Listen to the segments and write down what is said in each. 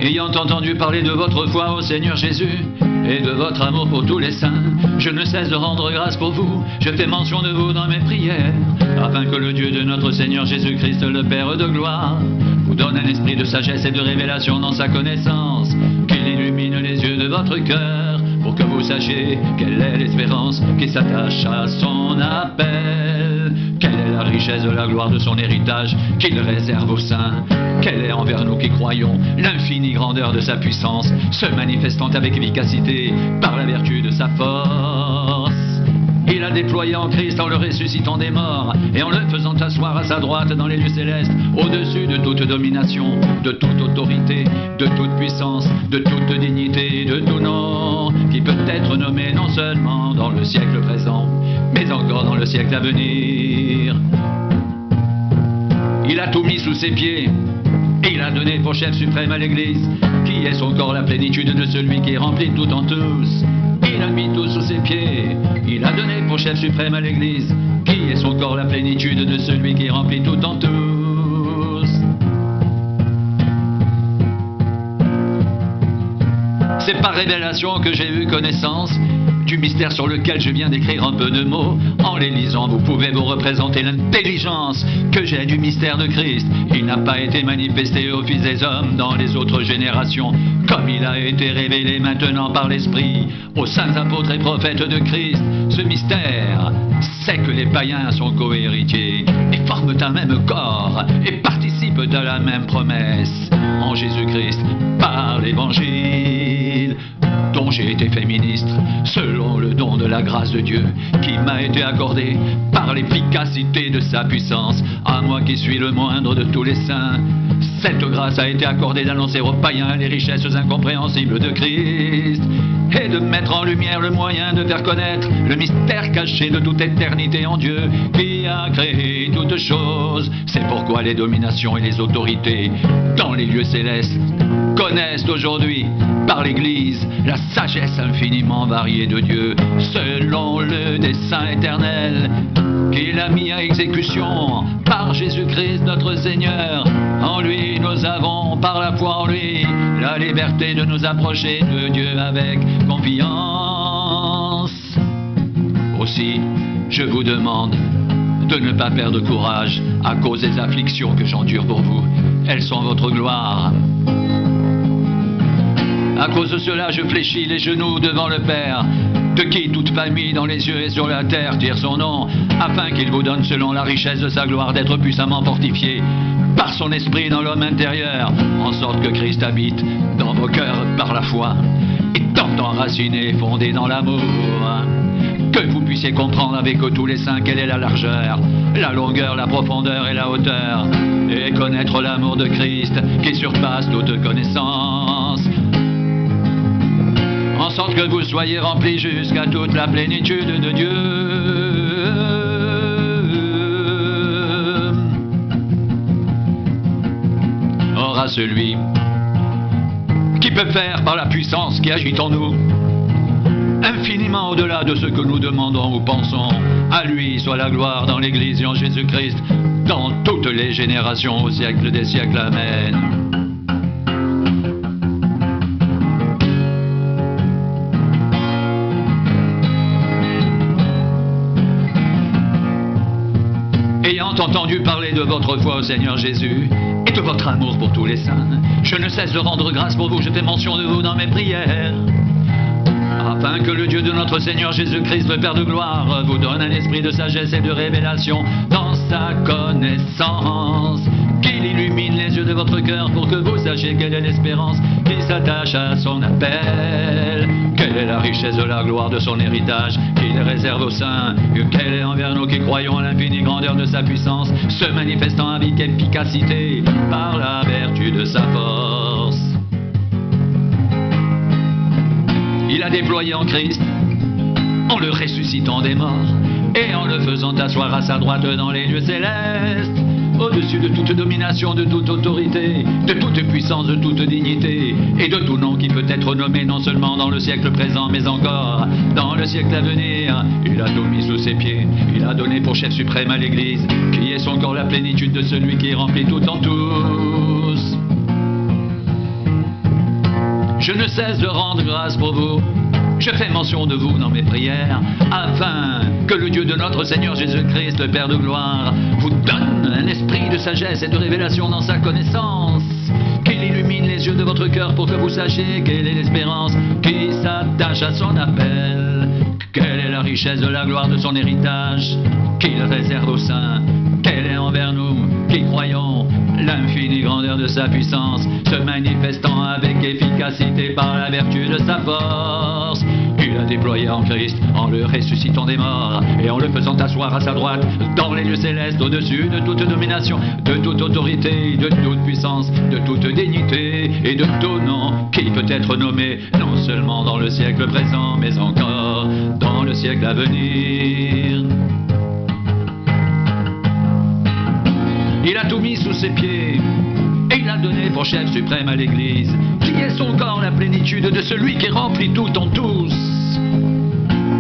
Ayant entendu parler de votre foi au Seigneur Jésus et de votre amour pour tous les saints, je ne cesse de rendre grâce pour vous. Je fais mention de vous dans mes prières, afin que le Dieu de notre Seigneur Jésus-Christ, le Père de gloire, vous donne un esprit de sagesse et de révélation dans sa connaissance, qu'il illumine les yeux de votre cœur, pour que vous sachiez quelle est l'espérance qui s'attache à son appel, quelle est la richesse de la gloire de son héritage qu'il réserve aux saints, quelle est envers nous qui croyons l'infinie grandeur de sa puissance, se manifestant avec efficacité par la vertu de sa force. Il a déployé en Christ en le ressuscitant des morts et en le faisant asseoir à sa droite dans les lieux célestes, au-dessus de toute domination, de toute autorité, de toute puissance, de toute dignité, de tout nom, qui peut être nommé non seulement dans le siècle présent, mais encore dans le siècle à venir. Il a tout mis sous ses pieds. Il a donné pour chef suprême à l'Église, qui est son corps la plénitude de celui qui remplit tout en tous. Il a mis tout sous ses pieds. Il a donné pour chef suprême à l'Église, qui est son corps la plénitude de celui qui remplit tout en tous. C'est par révélation que j'ai eu connaissance du mystère sur lequel je viens d'écrire un peu de mots. En les lisant, vous pouvez vous représenter l'intelligence que j'ai du mystère de Christ. Il n'a pas été manifesté aux fils des hommes dans les autres générations, comme il a été révélé maintenant par l'Esprit aux saints apôtres et prophètes de Christ. Ce mystère, c'est que les païens sont co-héritiers et forment un même corps et participent de la même promesse en Jésus-Christ par l'Évangile, dont j'ai été fait ministre selon le don de la grâce de Dieu qui m'a été accordé par l'efficacité de sa puissance, à moi qui suis le moindre de tous les saints. Cette grâce a été accordée d'annoncer aux païens les richesses incompréhensibles de Christ et de mettre en lumière le moyen de faire connaître le mystère caché de toute éternité en Dieu qui a créé toutes choses. C'est pourquoi les dominations et les autorités dans les lieux célestes connaissent aujourd'hui par l'Église la sagesse infiniment variée de Dieu, selon le dessein éternel qu'il a mis à exécution par Jésus-Christ notre Seigneur. En lui, nous avons, par la foi en lui, la liberté de nous approcher de Dieu avec confiance. Aussi, je vous demande de ne pas perdre courage à cause des afflictions que j'endure pour vous. Elles sont votre gloire. À cause de cela, je fléchis les genoux devant le Père, de qui toute famille dans les cieux et sur la terre tire son nom, afin qu'il vous donne selon la richesse de sa gloire d'être puissamment fortifié par son esprit dans l'homme intérieur, en sorte que Christ habite dans vos cœurs par la foi, étant enraciné et fondé dans l'amour. Que vous puissiez comprendre avec tous les saints quelle est la largeur, la longueur, la profondeur et la hauteur, et connaître l'amour de Christ qui surpasse toute connaissance, en sorte que vous soyez remplis jusqu'à toute la plénitude de Dieu. Or à celui qui peut faire par la puissance qui agit en nous, infiniment au-delà de ce que nous demandons ou pensons, à lui soit la gloire dans l'Église et en Jésus-Christ, dans toutes les générations, au siècle des siècles. Amen. Ayant entendu parler de votre foi au Seigneur Jésus et de votre amour pour tous les saints, je ne cesse de rendre grâce pour vous. Je fais mention de vous dans mes prières, afin que le Dieu de notre Seigneur Jésus-Christ, le Père de gloire, vous donne un esprit de sagesse et de révélation dans sa connaissance, qu'il illumine les yeux de votre cœur pour que vous sachiez quelle est l'espérance qui s'attache à son appel, quelle est la richesse de la gloire de son héritage qu'il réserve aux saints, quelle est envers nous qui croyons à l'infinie grandeur de sa puissance, se manifestant avec efficacité par la vertu de sa force. Il a déployé en Christ, en le ressuscitant des morts et en le faisant asseoir à sa droite dans les lieux célestes, au-dessus de toute domination, de toute autorité, de toute puissance, de toute dignité et de tout nom qui peut être nommé non seulement dans le siècle présent, mais encore dans le siècle à venir. Il a tout mis sous ses pieds. Il a donné pour chef suprême à l'Église, qui est son corps la plénitude de celui qui remplit tout en tous. Je ne cesse de rendre grâce pour vous. Je fais mention de vous dans mes prières, afin que le Dieu de notre Seigneur Jésus-Christ, le Père de gloire, vous donne un esprit de sagesse et de révélation dans sa connaissance, qu'il illumine les yeux de votre cœur pour que vous sachiez quelle est l'espérance qui s'attache à son appel, quelle est la richesse de la gloire de son héritage, qu'il réserve aux saints, quelle est envers nous qui croyons l'infinie grandeur de sa puissance, se manifestant avec efficacité par la vertu de sa force, qu'il a déployé en Christ, en le ressuscitant des morts, et en le faisant asseoir à sa droite, dans les lieux célestes, au-dessus de toute domination, de toute autorité, de toute puissance, de toute dignité, et de tout nom, qui peut être nommé, non seulement dans le siècle présent, mais encore dans le siècle à venir. Il a tout mis sous ses pieds, et il a donné pour chef suprême à l'Église, qui est son corps la plénitude de celui qui remplit tout en tous.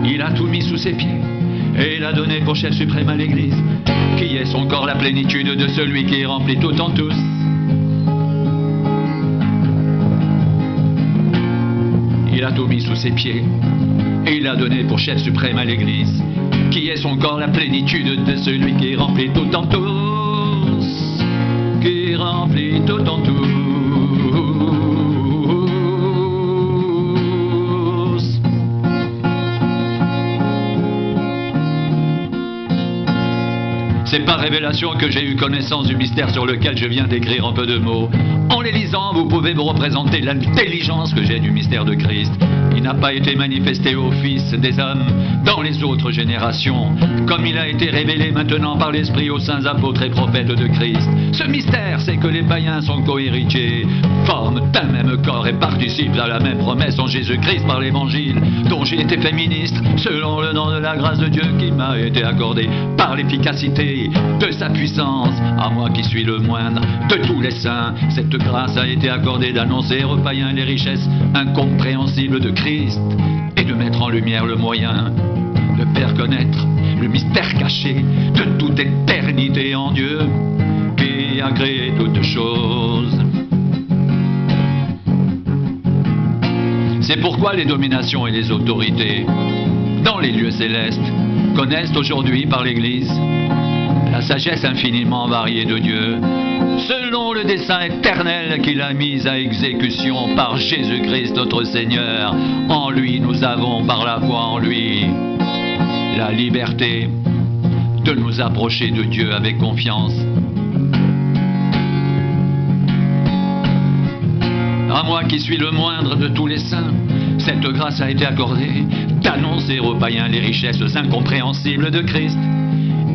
Il a tout mis sous ses pieds, et il a donné pour chef suprême à l'Église, qui est son corps la plénitude de celui qui remplit tout en tous. Il a tout mis sous ses pieds, et il a donné pour chef suprême à l'Église, qui est son corps la plénitude de celui qui remplit tout en tous, qui remplit tout en tous. C'est par révélation que j'ai eu connaissance du mystère sur lequel je viens d'écrire en peu de mots. En les lisant, vous pouvez vous représenter l'intelligence que j'ai du mystère de Christ. Il n'a pas été manifesté aux fils des hommes dans les autres générations, comme il a été révélé maintenant par l'Esprit aux saints apôtres et prophètes de Christ. Ce mystère, c'est que les païens sont co-héritiers, forment un même corps et participent à la même promesse en Jésus-Christ par l'Évangile, dont j'ai été fait ministre, selon le nom de la grâce de Dieu qui m'a été accordée par l'efficacité de sa puissance. À moi qui suis le moindre de tous les saints, cette grâce a été accordée d'annoncer aux païens les richesses incompréhensibles de Christ et de mettre en lumière le moyen de faire connaître le mystère caché de toute éternité en Dieu qui a créé toutes choses. C'est pourquoi les dominations et les autorités dans les lieux célestes connaissent aujourd'hui par l'Église la sagesse infiniment variée de Dieu, selon le dessein éternel qu'il a mis à exécution par Jésus-Christ notre Seigneur. En lui, nous avons, par la foi en lui, la liberté de nous approcher de Dieu avec confiance. À moi qui suis le moindre de tous les saints, cette grâce a été accordée d'annoncer aux païens les richesses incompréhensibles de Christ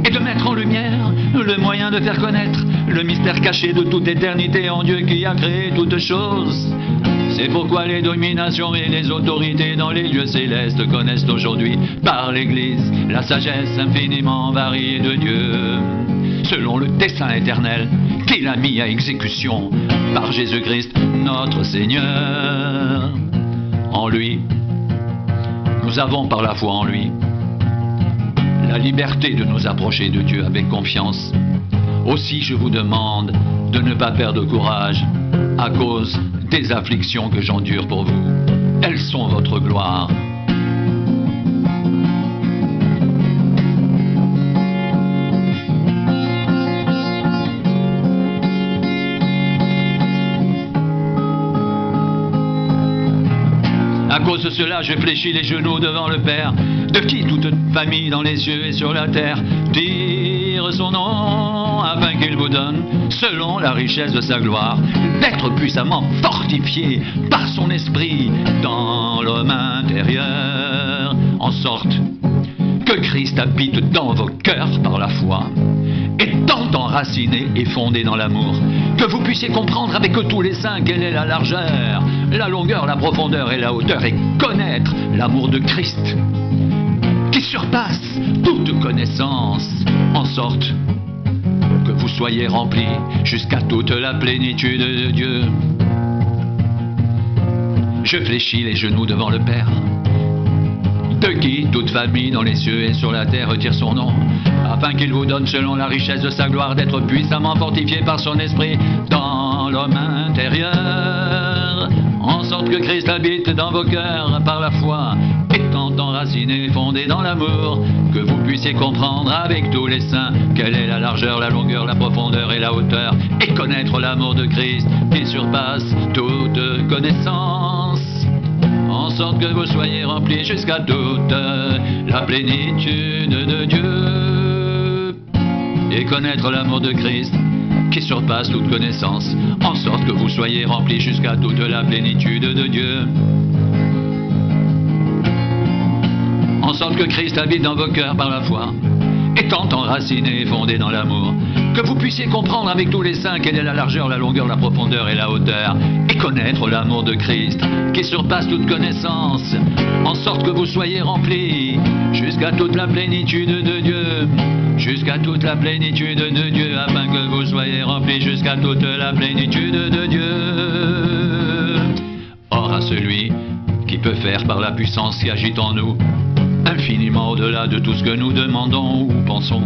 et de mettre en lumière le moyen de faire connaître le mystère caché de toute éternité en Dieu qui a créé toutes choses. C'est pourquoi les dominations et les autorités dans les lieux célestes connaissent aujourd'hui par l'Église la sagesse infiniment variée de Dieu, selon le dessein éternel qu'il a mis à exécution par Jésus-Christ notre Seigneur. En lui, nous avons par la foi en lui la liberté de nous approcher de Dieu avec confiance. Aussi je vous demande de ne pas perdre courage à cause des afflictions que j'endure pour vous. Elles sont votre gloire. À cause de cela, je fléchis les genoux devant le Père, de qui toute famille dans les cieux et sur la terre dire son nom, afin qu'il vous donne, selon la richesse de sa gloire, d'être puissamment fortifié par son esprit dans l'homme intérieur, en sorte que Christ habite dans vos cœurs par la foi, étant enraciné et fondé dans l'amour, que vous puissiez comprendre avec tous les saints quelle est la largeur, la longueur, la profondeur et la hauteur, et connaître l'amour de Christ, qui surpasse toute connaissance, en sorte que vous soyez remplis jusqu'à toute la plénitude de Dieu. Je fléchis les genoux devant le Père, de qui toute famille dans les cieux et sur la terre retire son nom, afin qu'il vous donne selon la richesse de sa gloire d'être puissamment fortifié par son esprit dans l'homme intérieur, en sorte que Christ habite dans vos cœurs par la foi, étant enraciné, fondé dans l'amour, que vous puissiez comprendre avec tous les saints quelle est la largeur, la longueur, la profondeur et la hauteur, et connaître l'amour de Christ qui surpasse toute connaissance, en sorte que vous soyez remplis jusqu'à toute la plénitude de Dieu, et connaître l'amour de Christ qui surpasse toute connaissance, en sorte que vous soyez remplis jusqu'à toute la plénitude de Dieu. En sorte que Christ habite dans vos cœurs par la foi, étant enraciné et fondé dans l'amour, que vous puissiez comprendre avec tous les saints quelle est la largeur, la longueur, la profondeur et la hauteur, et connaître l'amour de Christ qui surpasse toute connaissance, en sorte que vous soyez remplis jusqu'à toute la plénitude de Dieu, jusqu'à toute la plénitude de Dieu, afin que vous soyez remplis jusqu'à toute la plénitude de Dieu. Or à celui qui peut faire par la puissance qui agit en nous, infiniment au-delà de tout ce que nous demandons ou pensons,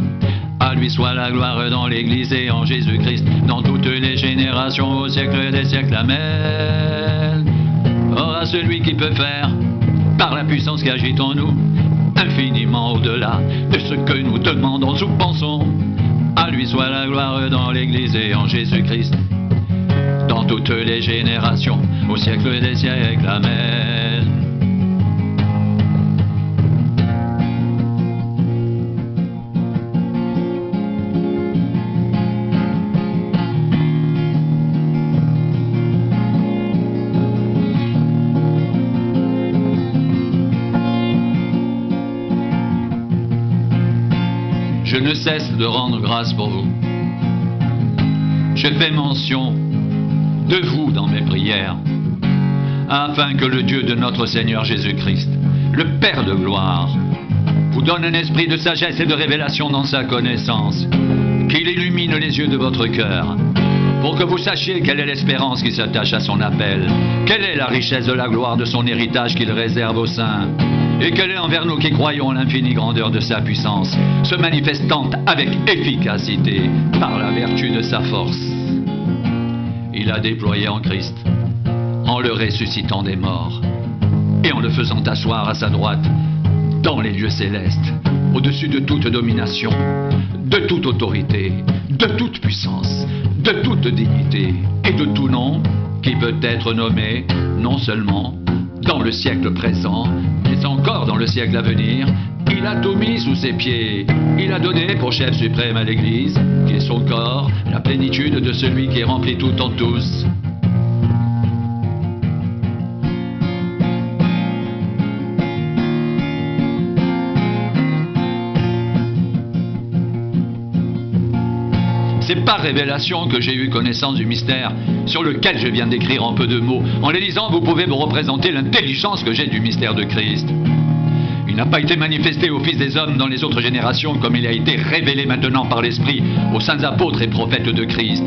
à lui soit la gloire dans l'Église et en Jésus-Christ, dans toutes les générations, au siècle des siècles. Amen. Or à celui qui peut faire, par la puissance qui agit en nous, infiniment au-delà de ce que nous demandons ou pensons, à lui soit la gloire dans l'Église et en Jésus-Christ, dans toutes les générations, au siècle des siècles. Amen. Je ne cesse de rendre grâce pour vous. Je fais mention de vous dans mes prières, afin que le Dieu de notre Seigneur Jésus-Christ, le Père de gloire, vous donne un esprit de sagesse et de révélation dans sa connaissance, qu'il illumine les yeux de votre cœur, pour que vous sachiez quelle est l'espérance qui s'attache à son appel, quelle est la richesse de la gloire de son héritage qu'il réserve aux saints, et quelle est envers nous qui croyons l'infinie grandeur de sa puissance, se manifestant avec efficacité par la vertu de sa force. Il a déployé en Christ, en le ressuscitant des morts, et en le faisant asseoir à sa droite, dans les lieux célestes, au-dessus de toute domination, de toute autorité, de toute puissance, de toute dignité, et de tout nom qui peut être nommé, non seulement dans le siècle présent, mais encore dans le siècle à venir. Il a tout mis sous ses pieds. Il a donné pour chef suprême à l'Église, qui est son corps, la plénitude de celui qui remplit tout en tous. C'est par révélation que j'ai eu connaissance du mystère sur lequel je viens d'écrire en peu de mots. En les lisant, vous pouvez vous représenter l'intelligence que j'ai du mystère de Christ. Il n'a pas été manifesté aux fils des hommes dans les autres générations comme il a été révélé maintenant par l'Esprit aux saints apôtres et prophètes de Christ.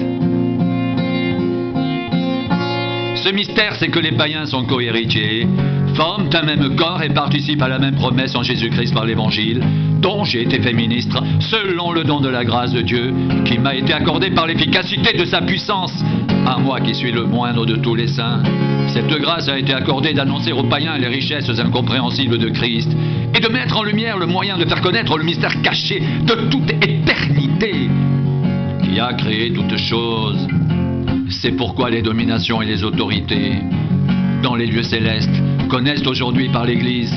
Ce mystère, c'est que les païens sont co-héritiers, forment un même corps et participent à la même promesse en Jésus-Christ par l'Évangile, dont j'ai été fait ministre, selon le don de la grâce de Dieu, qui m'a été accordé par l'efficacité de sa puissance, à moi qui suis le moindre de tous les saints. Cette grâce a été accordée d'annoncer aux païens les richesses incompréhensibles de Christ, et de mettre en lumière le moyen de faire connaître le mystère caché de toute éternité, qui a créé toutes choses. C'est pourquoi les dominations et les autorités, dans les lieux célestes, connaissent aujourd'hui par l'Église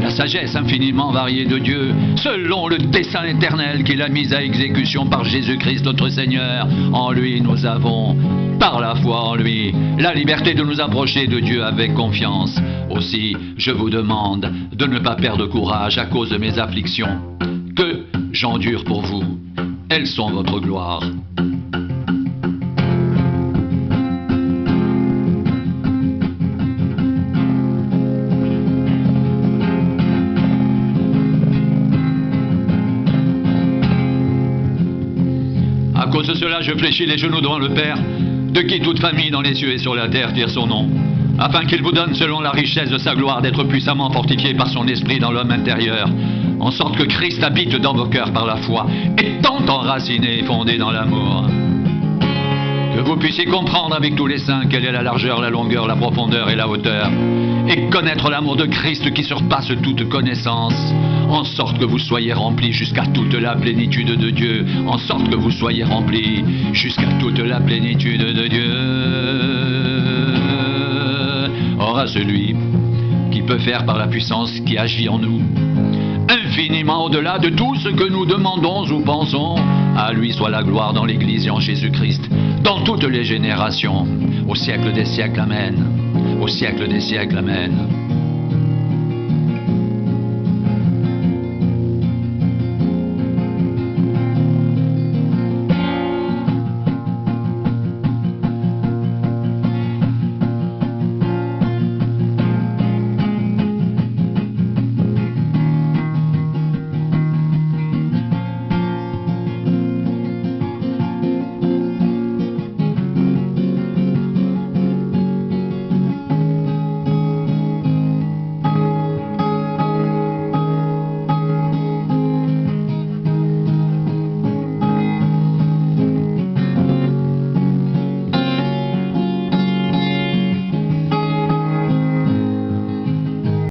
la sagesse infiniment variée de Dieu, selon le dessein éternel qu'il a mis à exécution par Jésus-Christ notre Seigneur. En lui, nous avons, par la foi en lui, la liberté de nous approcher de Dieu avec confiance. Aussi, je vous demande de ne pas perdre courage à cause de mes afflictions, que j'endure pour vous. Elles sont votre gloire. À cause de cela, je fléchis les genoux devant le Père, de qui toute famille dans les cieux et sur la terre tire son nom, afin qu'il vous donne selon la richesse de sa gloire d'être puissamment fortifié par son esprit dans l'homme intérieur, en sorte que Christ habite dans vos cœurs par la foi, étant enraciné et fondé dans l'amour. Que vous puissiez comprendre avec tous les saints quelle est la largeur, la longueur, la profondeur et la hauteur, et connaître l'amour de Christ qui surpasse toute connaissance, en sorte que vous soyez remplis jusqu'à toute la plénitude de Dieu, en sorte que vous soyez remplis jusqu'à toute la plénitude de Dieu. Or à celui qui peut faire par la puissance qui agit en nous, infiniment au-delà de tout ce que nous demandons ou pensons, à lui soit la gloire dans l'Église et en Jésus-Christ, dans toutes les générations, au siècle des siècles, Amen. Au siècle des siècles, Amen.